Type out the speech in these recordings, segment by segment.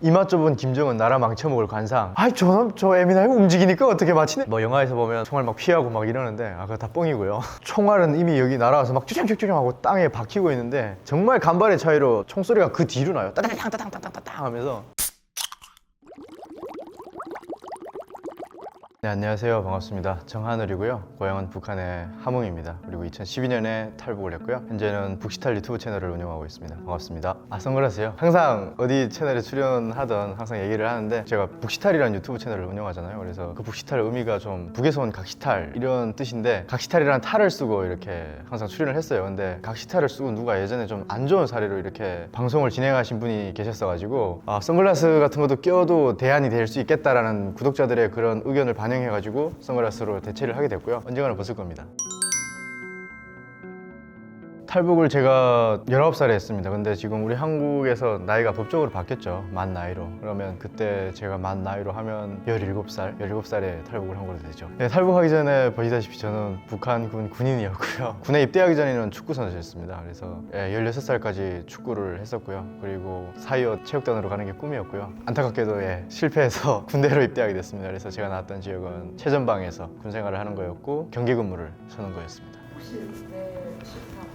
이맛 좁은 김정은 나라 망쳐먹을 관상. 아이 저놈 저 에미나이 움직이니까 어떻게 맞히네? 뭐 영화에서 보면 총알 막 피하고 막 이러는데 그거 다 뻥이고요. 총알은 이미 여기 날아와서 막 쭈장쭈장 하고 땅에 박히고 있는데 정말 간발의 차이로 총소리가 그 뒤로 나요. 따다당 따당따당따당 하면서. 네, 안녕하세요. 반갑습니다. 정하늘이고요. 고향은 북한의 함흥입니다. 그리고 2012년에 탈북을 했고요. 현재는 북시탈 유튜브 채널을 운영하고 있습니다. 반갑습니다. 선글라스요? 항상 어디 채널에 출연하던 항상 얘기를 하는데 제가 북시탈이라는 유튜브 채널을 운영하잖아요. 그래서 그 북시탈 의미가 좀 북에서 온 각시탈 이런 뜻인데 각시탈이라는 탈을 쓰고 이렇게 항상 출연을 했어요. 근데 각시탈을 쓰고 누가 예전에 좀 안 좋은 사례로 이렇게 방송을 진행하신 분이 계셨어가지고 선글라스 같은 것도 껴도 대안이 될 수 있겠다라는 구독자들의 그런 의견을 반영해가지고 선글라스로 대체를 하게 됐고요. 언젠가는 벗을 겁니다. 탈북을 제가 19살에 했습니다. 근데 지금 우리 한국에서 나이가 법적으로 바뀌었죠. 만 나이로. 그러면 그때 제가 만 나이로 하면 17살에 탈북을 한 걸로 되죠. 네, 탈북하기 전에 보시다시피 저는 북한군 군인이었고요. 군에 입대하기 전에는 축구 선수였습니다. 그래서 16살까지 축구를 했었고요. 그리고 사이어 체육단으로 가는 게 꿈이었고요. 안타깝게도 실패해서 군대로 입대하게 됐습니다. 그래서 제가 나왔던 지역은 최전방에서 군 생활을 하는 거였고 경계 근무를 서는 거였습니다. 혹시 그때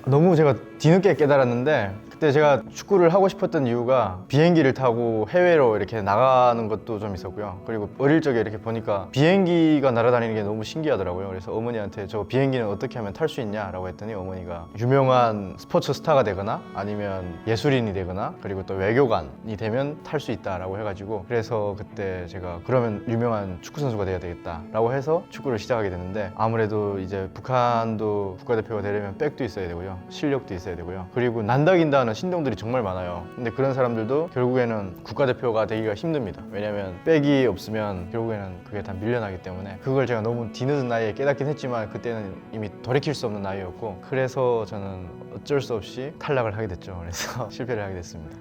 너무 제가 뒤늦게 깨달았는데 그때 제가 축구를 하고 싶었던 이유가 비행기를 타고 해외로 이렇게 나가는 것도 좀 있었고요. 그리고 어릴 적에 이렇게 보니까 비행기가 날아다니는 게 너무 신기하더라고요. 그래서 어머니한테 저 비행기는 어떻게 하면 탈 수 있냐라고 했더니 어머니가 유명한 스포츠 스타가 되거나 아니면 예술인이 되거나 그리고 또 외교관이 되면 탈 수 있다라고 해가지고 그래서 그때 제가 그러면 유명한 축구 선수가 돼야 되겠다라고 해서 축구를 시작하게 됐는데 아무래도 이제 북한도 국가대표가 되려면 백도 있어야 되고요. 실력도 있어야 되고요. 그리고 난다긴다는 신동들이 정말 많아요. 근데 그런 사람들도 결국에는 국가대표가 되기가 힘듭니다. 왜냐면 백이 없으면 결국에는 그게 다 밀려나기 때문에 그걸 제가 너무 뒤늦은 나이에 깨닫긴 했지만 그때는 이미 돌이킬 수 없는 나이였고 그래서 저는 어쩔 수 없이 탈락을 하게 됐죠. 그래서 실패를 하게 됐습니다.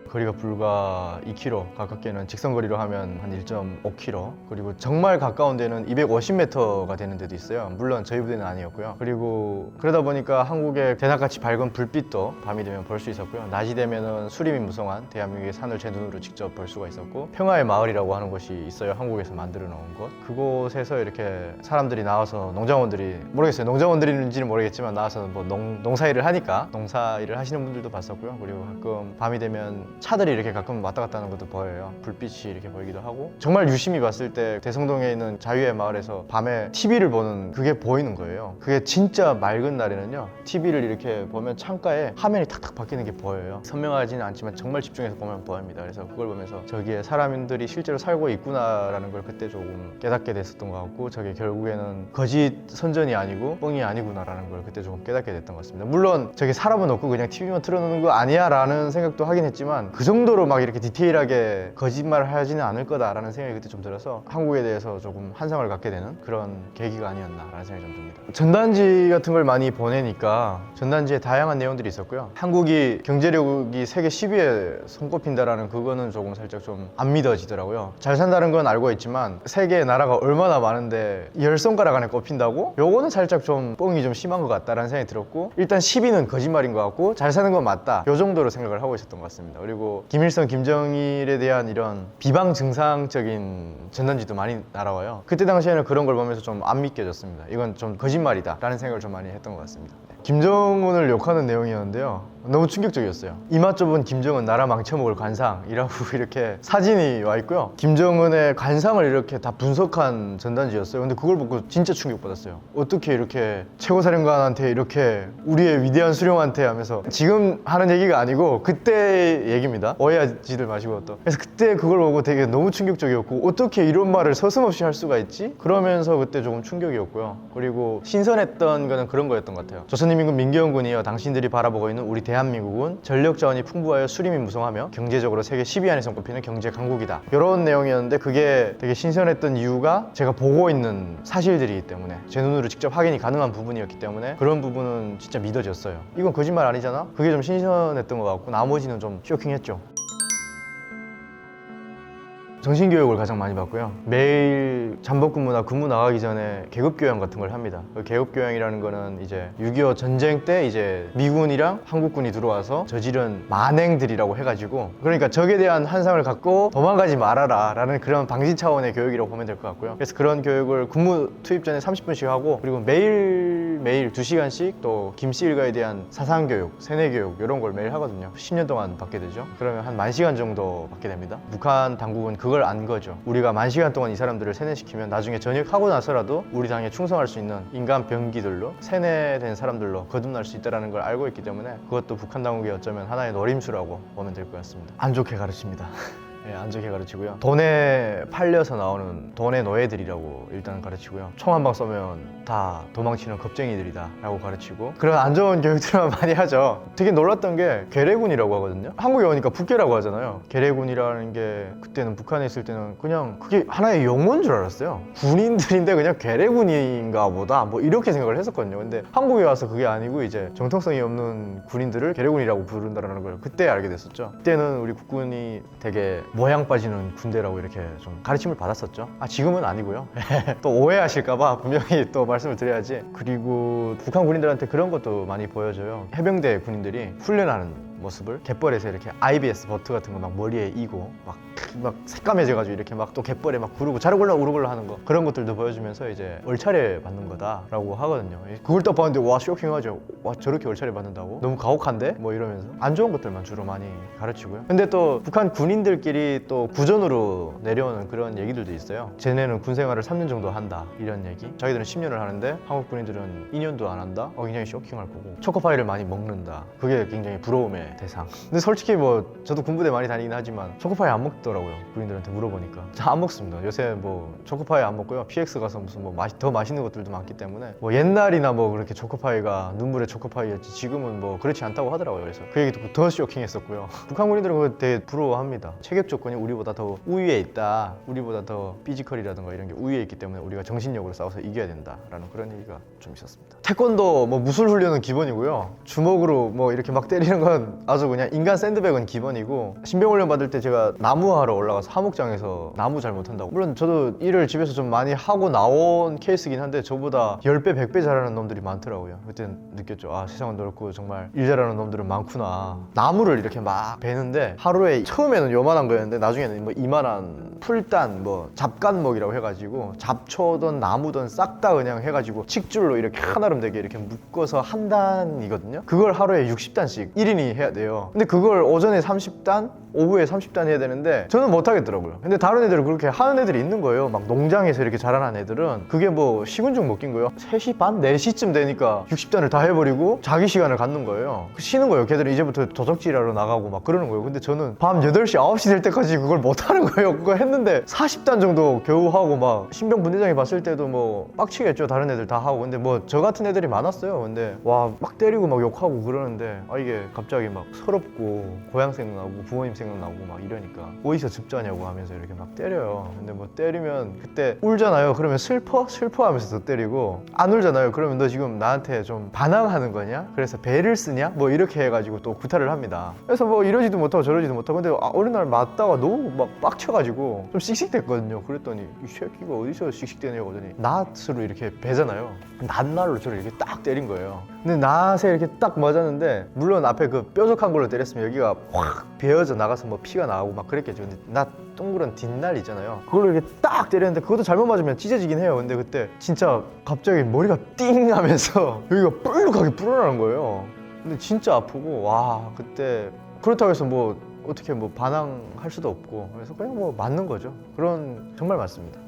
거리가 불과 2km, 가깝게는 직선거리로 하면 한 1.5km, 그리고 정말 가까운 데는 250m가 되는 데도 있어요. 물론 저희 부대는 아니었고요. 그리고 그러다 보니까 한국의 대낮같이 밝은 불빛도 밤이 되면 볼 수 있었고요. 낮이 되면은 수림이 무성한 대한민국의 산을 제 눈으로 직접 볼 수가 있었고 평화의 마을이라고 하는 곳이 있어요. 한국에서 만들어 놓은 곳. 그곳에서 이렇게 사람들이 나와서 농장원들이 모르겠어요. 농장원들인지는 모르겠지만 나와서 뭐 농사일을 하니까 농사일을 하시는 분들도 봤었고요. 그리고 가끔 밤이 되면 차들이 이렇게 가끔 왔다 갔다 하는 것도 보여요. 불빛이 이렇게 보이기도 하고 정말 유심히 봤을 때 대성동에 있는 자유의 마을에서 밤에 TV를 보는 그게 보이는 거예요. 그게 진짜 맑은 날에는요 TV를 이렇게 보면 창가에 화면이 탁탁 바뀌는 게 보여요. 선명하지는 않지만 정말 집중해서 보면 보입니다. 그래서 그걸 보면서 저기에 사람들이 실제로 살고 있구나라는 걸 그때 조금 깨닫게 됐었던 것 같고 저게 결국에는 거짓 선전이 아니고 뻥이 아니구나라는 걸 그때 조금 깨닫게 됐던 것 같습니다. 물론 저게 사람은 없고 그냥 TV만 틀어놓는 거 아니야 라는 생각도 하긴 했지만 그 정도로 막 이렇게 디테일하게 거짓말을 하지는 않을 거다라는 생각이 그때 좀 들어서 한국에 대해서 조금 환상을 갖게 되는 그런 계기가 아니었나라는 생각이 좀 듭니다. 전단지 같은 걸 많이 보내니까 전단지에 다양한 내용들이 있었고요. 한국이 경제력이 세계 10위에 손꼽힌다라는 그거는 조금 살짝 좀 안 믿어지더라고요. 잘 산다는 건 알고 있지만 세계의 나라가 얼마나 많은데 10손가락 안에 꼽힌다고? 요거는 살짝 좀 뻥이 좀 심한 것 같다라는 생각이 들었고 일단 10위는 거짓말인 것 같고 잘 사는 건 맞다 요 정도로 생각을 하고 있었던 것 같습니다. 그리고 김일성, 김정일에 대한 이런 비방 증상적인 전단지도 많이 날아와요. 그때 당시에는 그런 걸 보면서 좀 안 믿겨졌습니다. 이건 좀 거짓말이다 라는 생각을 좀 많이 했던 것 같습니다. 김정은을 욕하는 내용이었는데요. 너무 충격적이었어요. 이맛 좁은 김정은 나라 망쳐먹을 관상이라고 이렇게 사진이 와 있고요. 김정은의 관상을 이렇게 다 분석한 전단지였어요. 근데 그걸 보고 진짜 충격받았어요. 어떻게 이렇게 최고사령관한테 이렇게 우리의 위대한 수령한테 하면서 지금 하는 얘기가 아니고 그때 얘기입니다. 오해하지들 마시고 또. 그래서 그때 그걸 보고 되게 너무 충격적이었고 어떻게 이런 말을 서슴없이 할 수가 있지? 그러면서 그때 조금 충격이었고요. 그리고 신선했던 거는 그런 거였던 것 같아요. 조선인민군 민경군이요. 당신들이 바라보고 있는 우리 대한민국은 전력 자원이 풍부하여 수림이 무성하며 경제적으로 세계 10위 안에 손꼽히는 경제 강국이다. 이런 내용이었는데 그게 되게 신선했던 이유가 제가 보고 있는 사실들이기 때문에 제 눈으로 직접 확인이 가능한 부분이었기 때문에 그런 부분은 진짜 믿어졌어요. 이건 거짓말 아니잖아? 그게 좀 신선했던 것 같고 나머지는 좀 쇼킹했죠. 정신교육을 가장 많이 받고요. 매일 잠복근무나 근무 나가기 전에 계급교양 같은 걸 합니다. 그 계급교양이라는 거는 이제 6.25 전쟁 때 이제 미군이랑 한국군이 들어와서 저지른 만행들이라고 해가지고, 그러니까 적에 대한 환상을 갖고 도망가지 말아라 라는 그런 방지 차원의 교육이라고 보면 될 것 같고요. 그래서 그런 교육을 근무 투입 전에 30분씩 하고, 그리고 매일 2시간씩 또 김씨 일가에 대한 사상교육, 세뇌교육 이런 걸 매일 하거든요. 10년 동안 받게 되죠. 그러면 한 10,000시간 정도 받게 됩니다. 북한 당국은 그걸 안 거죠. 우리가 10,000시간 동안 이 사람들을 세뇌시키면 나중에 전역하고 나서라도 우리 당에 충성할 수 있는 인간 병기들로, 세뇌된 사람들로 거듭날 수 있다는 걸 알고 있기 때문에 그것도 북한 당국이 어쩌면 하나의 노림수라고 보면 될 것 같습니다. 안 좋게 가르칩니다. 예, 안 좋게 가르치고요. 돈에 팔려서 나오는 돈의 노예들이라고 일단 가르치고요. 총 한 방 쏘면 다 도망치는 겁쟁이들이다 라고 가르치고, 그런 안 좋은 교육들만 많이 하죠. 되게 놀랐던 게 괴뢰군이라고 하거든요. 한국에 오니까 북괴라고 하잖아요. 괴뢰군이라는 게 그때는 북한에 있을 때는 그냥 그게 하나의 용어인 줄 알았어요. 군인들인데 그냥 괴뢰군인가 보다 뭐 이렇게 생각을 했었거든요. 근데 한국에 와서 그게 아니고 이제 정통성이 없는 군인들을 괴뢰군이라고 부른다는 걸 그때 알게 됐었죠. 그때는 우리 국군이 되게 모양 빠지는 군대라고 이렇게 좀 가르침을 받았었죠. 지금은 아니고요. 또 오해하실까봐 분명히 또 말씀을 드려야지. 그리고 북한 군인들한테 그런 것도 많이 보여줘요. 해병대 군인들이 훈련하는 모습을 갯벌에서 이렇게 IBS 버트 같은 거 막 머리에 이고 막 새까매져가지고 이렇게 막 또 갯벌에 막 구르고 자르골라 우르골라 하는 거, 그런 것들도 보여주면서 이제 얼차례 받는 거다라고 하거든요. 그걸 딱 봤는데 와, 쇼킹하죠. 와, 저렇게 얼차례 받는다고? 너무 가혹한데? 뭐 이러면서 안 좋은 것들만 주로 많이 가르치고요. 근데 또 북한 군인들끼리 또 구전으로 내려오는 그런 얘기들도 있어요. 쟤네는 군 생활을 3년 정도 한다 이런 얘기. 자기들은 10년을 하는데 한국 군인들은 2년도 안 한다? 굉장히 쇼킹할 거고, 초코파이를 많이 먹는다. 그게 굉장히 부러움의 대상. 근데 솔직히 뭐 저도 군부대 많이 다니긴 하지만 초코파이 안 먹더라고요. 군인들한테 물어보니까 잘 안 먹습니다. 요새 뭐 초코파이 안 먹고요. PX 가서 무슨 뭐 더 맛있는 것들도 많기 때문에, 뭐 옛날이나 뭐 그렇게 초코파이가 눈물의 초코파이였지 지금은 뭐 그렇지 않다고 하더라고요. 그래서 그 얘기 듣고 더 쇼킹했었고요. 북한 군인들은 그거 되게 부러워합니다. 체격 조건이 우리보다 더 우위에 있다. 우리보다 더 피지컬이라든가 이런 게 우위에 있기 때문에 우리가 정신력으로 싸워서 이겨야 된다라는 그런 얘기가 좀 있었습니다. 태권도 뭐 무술 훈련은 기본이고요. 주먹으로 뭐 이렇게 막 때리는 건 아주 그냥 인간 샌드백은 기본이고, 신병 훈련 받을 때 제가 나무하러 올라가서 하목장에서 나무 잘 못한다고, 물론 저도 일을 집에서 좀 많이 하고 나온 케이스긴 한데 저보다 10배 100배 잘하는 놈들이 많더라고요. 그때 느꼈죠. 세상은 넓고 정말 일 잘하는 놈들은 많구나. 나무를 이렇게 막 베는데 하루에 처음에는 요만한 거였는데 나중에는 뭐 이만한 풀단, 뭐 잡간목이라고 해가지고 잡초든 나무든 싹 다 그냥 해가지고 칡줄로 이렇게 한아름 되게 이렇게 묶어서 한 단이거든요. 그걸 하루에 60단씩 1인이 해야 돼요. 근데 그걸 오전에 30단, 오후에 30단 해야 되는데 저는 못 하겠더라고요. 근데 다른 애들은 그렇게 하는 애들이 있는 거예요. 막 농장에서 이렇게 자라난 애들은 그게 뭐 식은 죽 먹긴 거예요. 3시 반? 4시쯤 되니까 60단을 다 해버리고 자기 시간을 갖는 거예요. 쉬는 거예요. 걔들은 이제부터 도적질하러 나가고 막 그러는 거예요. 근데 저는 밤 8시, 9시 될 때까지 그걸 못 하는 거예요. 그거 했는데 40단 정도 겨우 하고, 막 신병 분대장이 봤을 때도 뭐 빡치겠죠. 다른 애들 다 하고. 근데 뭐 저 같은 애들이 많았어요. 근데 와, 막 때리고 막 욕하고 그러는데 이게 갑자기 막 서럽고 고향 생각나고 부모님 생각나고 막 이러니까 어디서 즙자냐고 하면서 이렇게 막 때려요. 근데 뭐 때리면 그때 울잖아요. 그러면 슬퍼 하면서 더 때리고, 안 울잖아요. 그러면 너 지금 나한테 좀 반항하는 거냐? 그래서 배를 쓰냐? 뭐 이렇게 해가지고 또 구타를 합니다. 그래서 뭐 이러지도 못하고 저러지도 못하고, 근데 어느 날 맞다가 너무 막 빡쳐가지고 좀 씩씩댔거든요. 그랬더니 이 새끼가 어디서 씩씩대냐고 하더니 낫으로 이렇게 베잖아요. 낫날로 저를 이렇게 딱 때린 거예요. 근데 낫에 이렇게 딱 맞았는데, 물론 앞에 그 뾰족한 걸로 때렸으면 여기가 확 베어져 나가서 뭐 피가 나오고 막 그랬겠죠. 근데 낫 동그란 뒷날 있잖아요. 그걸로 이렇게 딱 때렸는데 그것도 잘못 맞으면 찢어지긴 해요. 근데 그때 진짜 갑자기 머리가 띵 하면서 여기가 뿔룩하게 불어나는 거예요. 근데 진짜 아프고, 와, 그때 그렇다고 해서 뭐 어떻게 뭐 반항할 수도 없고, 그래서 그냥 뭐 맞는 거죠. 그런, 정말 맞습니다.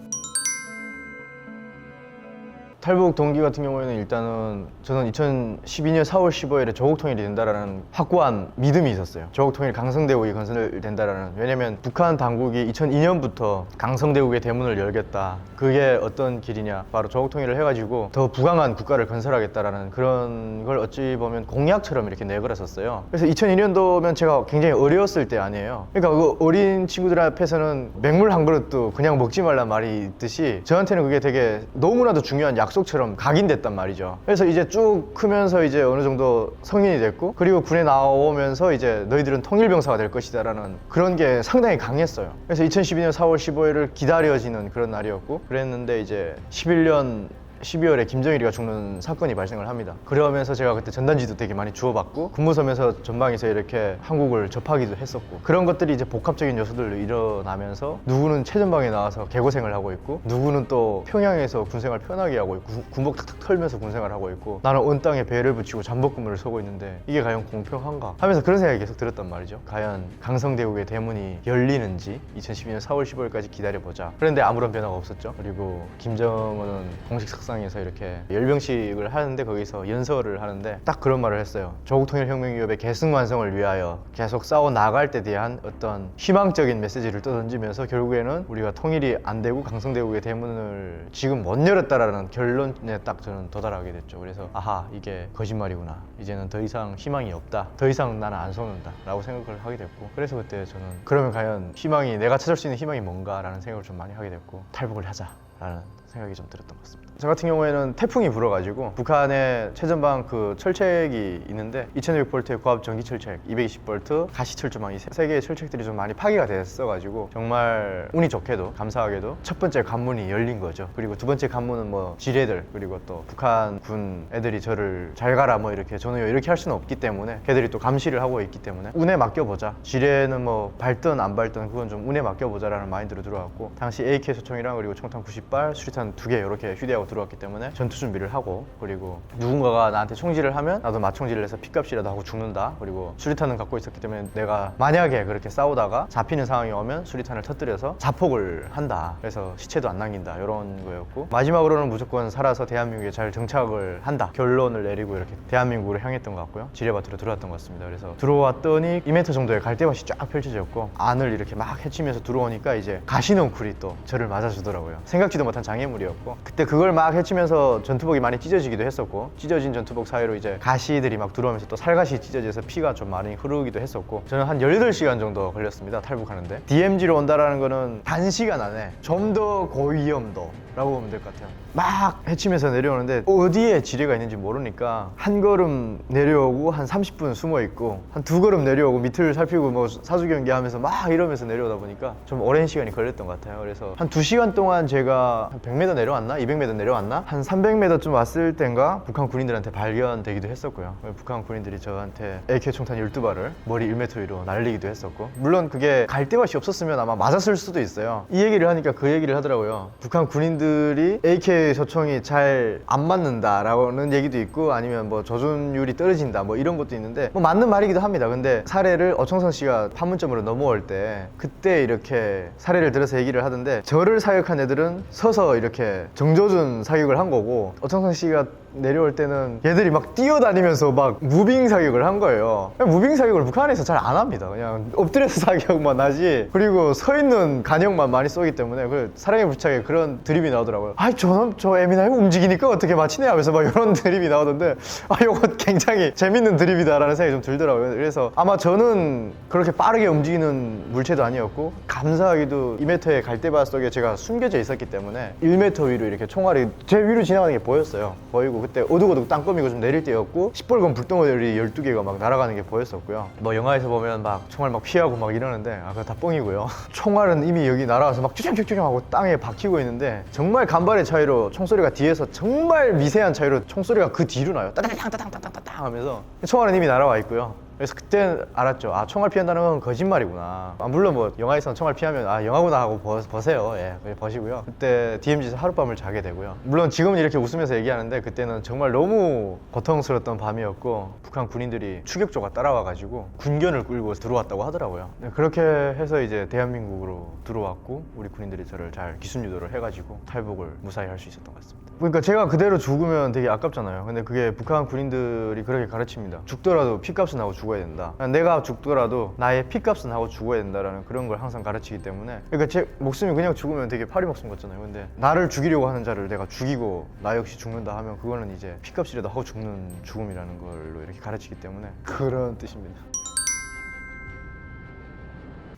탈북 동기 같은 경우에는 일단은 저는 2012년 4월 15일에 조국 통일이 된다라는 확고한 믿음이 있었어요. 조국 통일 강성대국이 건설된다라는. 왜냐면 북한 당국이 2002년부터 강성대국의 대문을 열겠다. 그게 어떤 길이냐? 바로 조국 통일을 해가지고 더 부강한 국가를 건설하겠다라는 그런 걸 어찌 보면 공약처럼 이렇게 내걸었었어요. 그래서 2002년도면 제가 굉장히 어려웠을 때 아니에요. 그러니까 그 어린 친구들 앞에서는 맹물 한 그릇도 그냥 먹지 말란 말이 있듯이 저한테는 그게 되게 너무나도 중요한 약속 약속처럼 각인됐단 말이죠. 그래서 이제 쭉 크면서 이제 어느 정도 성인이 됐고, 그리고 군에 나오면서 이제 너희들은 통일병사가 될 것이다 라는 그런 게 상당히 강했어요. 그래서 2012년 4월 15일을 기다려지는 그런 날이었고, 그랬는데 이제 11년 12월에 김정일이가 죽는 사건이 발생을 합니다. 그러면서 제가 그때 전단지도 되게 많이 주워받고, 근무섬에서 전방에서 이렇게 한국을 접하기도 했었고, 그런 것들이 이제 복합적인 요소들로 일어나면서 누구는 최전방에 나와서 개고생을 하고 있고, 누구는 또 평양에서 군생활 편하게 하고 있고, 군복 탁탁 털면서 군생활을 하고 있고, 나는 온 땅에 배를 붙이고 잠복근무를 서고 있는데 이게 과연 공평한가 하면서 그런 생각이 계속 들었단 말이죠. 과연 강성대국의 대문이 열리는지 2012년 4월 15일까지 기다려보자. 그런데 아무런 변화가 없었죠. 그리고 김정은은 공식 상에서 이렇게 열병식을 하는데, 거기서 연설을 하는데 딱 그런 말을 했어요. 조국통일혁명 기업의 계승완성을 위하여 계속 싸워 나갈 때 대한 어떤 희망적인 메시지를 떠던지면서 결국에는 우리가 통일이 안 되고 강성대국의 대문을 지금 못 열었다라는 결론에 딱 저는 도달하게 됐죠. 그래서 아하, 이게 거짓말이구나, 이제는 더 이상 희망이 없다, 더 이상 나는 안 속는다 라고 생각을 하게 됐고, 그래서 그때 저는 그러면 과연 희망이, 내가 찾을 수 있는 희망이 뭔가 라는 생각을 좀 많이 하게 됐고, 탈북을 하자 라는 생각이 좀 들었던 것 같습니다. 저 같은 경우에는 태풍이 불어가지고 북한의 최전방 그 철책이 있는데 2200V의 고압 전기 철책, 220V 가시 철조망, 이 세 개의 철책들이 좀 많이 파괴가 됐어가지고 정말 운이 좋게도 감사하게도 첫 번째 관문이 열린 거죠. 그리고 두 번째 관문은 뭐 지뢰들, 그리고 또 북한 군 애들이 저를 잘 가라 뭐 이렇게 전우요 이렇게 할 수는 없기 때문에 걔들이 또 감시를 하고 있기 때문에 운에 맡겨보자, 지뢰는 뭐 밟든 안 밟든 그건 좀 운에 맡겨보자라는 마인드로 들어왔고, 당시 AK 소총이랑 그리고 총탄 90발, 수리탄 2개 이렇게 휴대하고 들어왔기 때문에 전투 준비를 하고, 그리고 누군가가 나한테 총질을 하면 나도 맞총질을 해서 피값이라도 하고 죽는다. 그리고 수리탄은 갖고 있었기 때문에 내가 만약에 그렇게 싸우다가 잡히는 상황이 오면 수리탄을 터뜨려서 자폭을 한다. 그래서 시체도 안 남긴다, 이런 거였고, 마지막으로는 무조건 살아서 대한민국에 잘 정착을 한다 결론을 내리고 이렇게 대한민국으로 향했던 것 같고요. 지뢰밭으로 들어왔던 것 같습니다. 그래서 들어왔더니 2m 정도의 갈대밭이 쫙 펼쳐졌고, 안을 이렇게 막 헤치면서 들어오니까 이제 가시넝쿨이 또 저를 맞아주더라고요. 생각지도 못한 장애물이었고, 그때 그걸 막 헤치면서 전투복이 많이 찢어지기도 했었고, 찢어진 전투복 사이로 이제 가시들이 막 들어오면서 또 살갗이 찢어져서 피가 좀 많이 흐르기도 했었고, 저는 한 18시간 정도 걸렸습니다, 탈북하는데. DMZ로 온다라는 거는 단시간 안에 좀 더 고위험도 라고 보면 될 것 같아요. 막 헤치면서 내려오는데 어디에 지뢰가 있는지 모르니까 한 걸음 내려오고 한 30분 숨어 있고, 한 두 걸음 내려오고 밑을 살피고 뭐 사주 경계하면서 막 이러면서 내려오다 보니까 좀 오랜 시간이 걸렸던 것 같아요. 그래서 한 2시간 동안 제가 한 100m 내려왔나? 200m 내려왔나? 한 300m쯤 왔을 땐가 북한 군인들한테 발견되기도 했었고요. 북한 군인들이 저한테 AK 총탄 12발을 머리 1m 위로 날리기도 했었고, 물론 그게 갈대밭이 없었으면 아마 맞았을 수도 있어요. 이 얘기를 하니까 그 얘기를 하더라고요. 북한 군인들이 AK 소총이 잘 안 맞는다라는 얘기도 있고, 아니면 뭐 조준율이 떨어진다 뭐 이런 것도 있는데, 뭐 맞는 말이기도 합니다. 근데 사례를 어청선 씨가 판문점으로 넘어올 때 그때 이렇게 사례를 들어서 얘기를 하던데, 저를 사격한 애들은 서서 이렇게 정조준 사격을 한 거고, 어청선 씨가 내려올 때는 얘들이 막 뛰어다니면서 막 무빙 사격을 한 거예요. 무빙 사격을 북한에서 잘 안 합니다. 그냥 엎드려서 사격만 하지, 그리고 서 있는 간역만 많이 쏘기 때문에 그 사랑에 불차게 그런 드립이 나오더라고요. 아이 저놈 저 애미나이 움직이니까 어떻게 맞히네 하면서 막 이런 드립이 나오던데, 아 요거 굉장히 재밌는 드립이다라는 생각이 좀 들더라고요. 그래서 아마 저는 그렇게 빠르게 움직이는 물체도 아니었고, 감사하게도 2m의 갈대밭 속에 제가 숨겨져 있었기 때문에 1m 위로 이렇게 총알이 제 위로 지나가는 게 보였어요. 보이고, 그때 어둑어둑 땅거미고 좀 내릴 때였고, 시뻘건 불덩어리 12개가 막 날아가는 게 보였었고요. 뭐 영화에서 보면 막 총알 막 피하고 막 이러는데, 아 그거 다 뻥이고요. 총알은 이미 여기 날아와서 막 쭈쭈쭈쭈 하고 땅에 박히고 있는데, 정말 간발의 차이로 총소리가 뒤에서 정말 미세한 차이로 총소리가 그 뒤로 나요. 따당땅땅땅땅땅땅 하면서 총알은 이미 날아와 있고요. 그래서 그때 알았죠. 아 총알 피한다는 건 거짓말이구나. 아, 물론 뭐 영화에서는 총알 피하면 아 영화구나 하고 버세요. 예, 버시고요. 그때 DMZ에서 하룻밤을 자게 되고요. 물론 지금은 이렇게 웃으면서 얘기하는데, 그때는 정말 너무 고통스러웠던 밤이었고, 북한 군인들이 추격조가 따라와가지고 군견을 끌고 들어왔다고 하더라고요. 네, 그렇게 해서 이제 대한민국으로 들어왔고, 우리 군인들이 저를 잘 기순 유도를 해가지고 탈북을 무사히 할 수 있었던 것 같습니다. 그러니까 제가 그대로 죽으면 되게 아깝잖아요. 근데 그게 북한 군인들이 그렇게 가르칩니다. 죽더라도 피값은 하고 죽어야 된다. 내가 죽더라도 나의 피값은 하고 죽어야 된다라는 그런 걸 항상 가르치기 때문에, 그러니까 제 목숨이 그냥 죽으면 되게 파리 목숨 같잖아요. 근데 나를 죽이려고 하는 자를 내가 죽이고 나 역시 죽는다 하면 그거는 이제 피값이라도 하고 죽는 죽음이라는 걸로 이렇게 가르치기 때문에 그런 뜻입니다.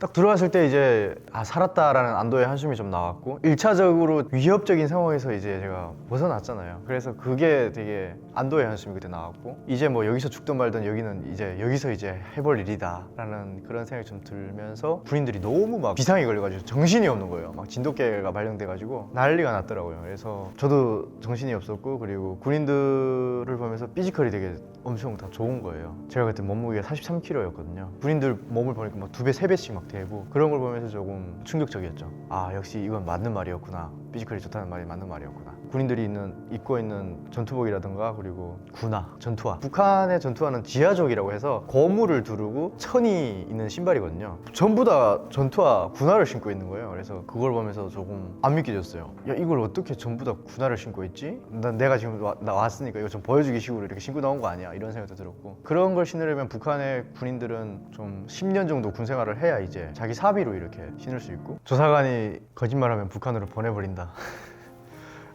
딱 들어왔을 때 이제 살았다라는 안도의 한숨이 좀 나왔고 1차적으로 위협적인 상황에서 이제 제가 벗어났잖아요. 그래서 그게 되게 안도의 한숨이 그때 나왔고 이제 뭐 여기서 죽든 말든 여기는 이제 여기서 이제 해볼 일이다 라는 그런 생각이 좀 들면서 군인들이 너무 막 비상이 걸려가지고 정신이 없는 거예요. 막 진돗개가 발령돼가지고 난리가 났더라고요. 그래서 저도 정신이 없었고 그리고 군인들을 보면서 피지컬이 되게 엄청 다 좋은 거예요. 제가 그때 몸무게가 43kg였거든요. 군인들 몸을 보니까 막 2배, 3배씩 막 되고 그런 걸 보면서 조금 충격적이었죠. 아 역시 이건 맞는 말이었구나. 피지컬이 좋다는 말이 맞는 말이었구나. 군인들이 입고 있는 전투복이라든가 그리고 군화, 전투화. 북한의 전투화는 지하족이라고 해서 고무를 두르고 천이 있는 신발이거든요. 전부 다 전투화, 군화를 신고 있는 거예요. 그래서 그걸 보면서 조금 안 믿겨졌어요. 야 이걸 어떻게 전부 다 군화를 신고 있지? 내가 지금 왔으니까 이거 좀 보여주기 식으로 이렇게 신고 나온 거 아니야? 이런 생각도 들었고 그런 걸 신으려면 북한의 군인들은 좀 10년 정도 군 생활을 해야 이제 자기 사비로 이렇게 신을 수 있고 조사관이 거짓말하면 북한으로 보내버린다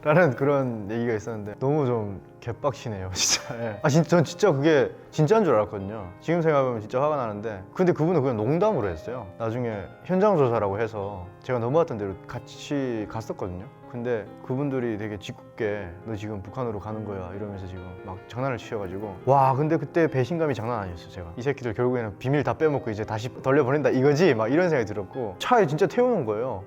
라는 그런 얘기가 있었는데 너무 좀 개빡치네요 진짜. 전 진짜 그게 진짜인 줄 알았거든요. 지금 생각하면 진짜 화가 나는데 근데 그분은 그냥 농담으로 했어요. 나중에 현장 조사라고 해서 제가 넘어왔던 데로 같이 갔었거든요. 근데 그분들이 되게 짓궂게 너 지금 북한으로 가는 거야 이러면서 지금 막 장난을 치셔가지고 와 근데 그때 배신감이 장난 아니었어요. 제가 이 새끼들 결국에는 비밀 다 빼먹고 이제 다시 돌려보낸다 이거지 막 이런 생각이 들었고 차에 진짜 태우는 거예요.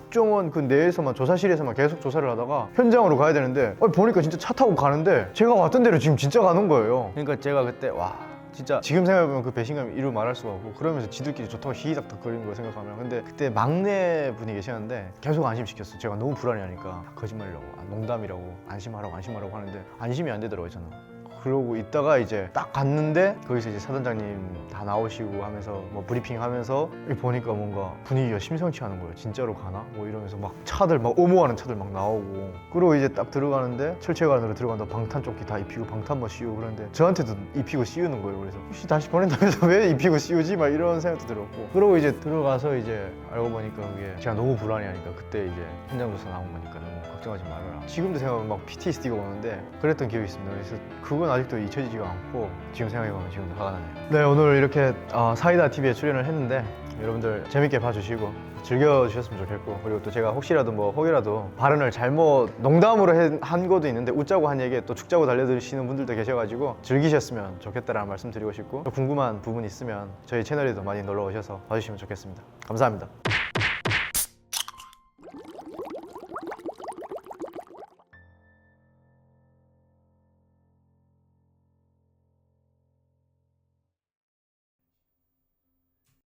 국정원 그 내에서만 조사실에서만 계속 조사를 하다가 현장으로 가야 되는데 보니까 진짜 차 타고 가는데 제가 왔던 데로 지금 진짜 가는 거예요. 그러니까 제가 그때 와 진짜 지금 생각해보면 그 배신감이 이루 말할 수가 없고 그러면서 지들끼리 좋다고 히히닥닥 거리는 걸 생각하면 근데 그때 막내 분이 계셨는데 계속 안심시켰어요. 제가 너무 불안해하니까 거짓말이라고 농담이라고 안심하라고 하는데 안심이 안 되더라고요 저는. 그러고 있다가 이제 딱 갔는데 거기서 이제 사단장님 다 나오시고 하면서 뭐 브리핑 하면서 보니까 뭔가 분위기가 심상치 않은 거예요. 진짜로 가나? 뭐 이러면서 막 차들 막 엄호하는 차들 막 나오고 그리고 이제 딱 들어가는데 철책안으로 들어간다 방탄조끼 다 입히고 방탄만 씌우고 그러는데 저한테도 입히고 씌우는 거예요. 그래서 혹시 다시 보낸다면서 왜 입히고 씌우지? 막 이런 생각도 들었고 그러고 이제 들어가서 이제 알고 보니까 그게 제가 너무 불안해하니까 그때 이제 현장 조사 나온 거니까 너무 걱정하지 말아라. 지금도 생각하면 막 PTSD가 오는데 그랬던 기억이 있습니다. 그래서 그건 아직도 잊혀지지가 않고 지금 생각해보면 지금도 화가 나네요. 네 오늘 이렇게 사이다 TV에 출연을 했는데 여러분들 재밌게 봐주시고 즐겨주셨으면 좋겠고 그리고 또 제가 혹시라도 뭐 혹이라도 발언을 잘못 농담으로 한 것도 있는데 웃자고 한 얘기에 또 죽자고 달려드시는 분들도 계셔가지고 즐기셨으면 좋겠다라는 말씀 드리고 싶고 또 궁금한 부분 있으면 저희 채널에도 많이 놀러 오셔서 봐주시면 좋겠습니다. 감사합니다.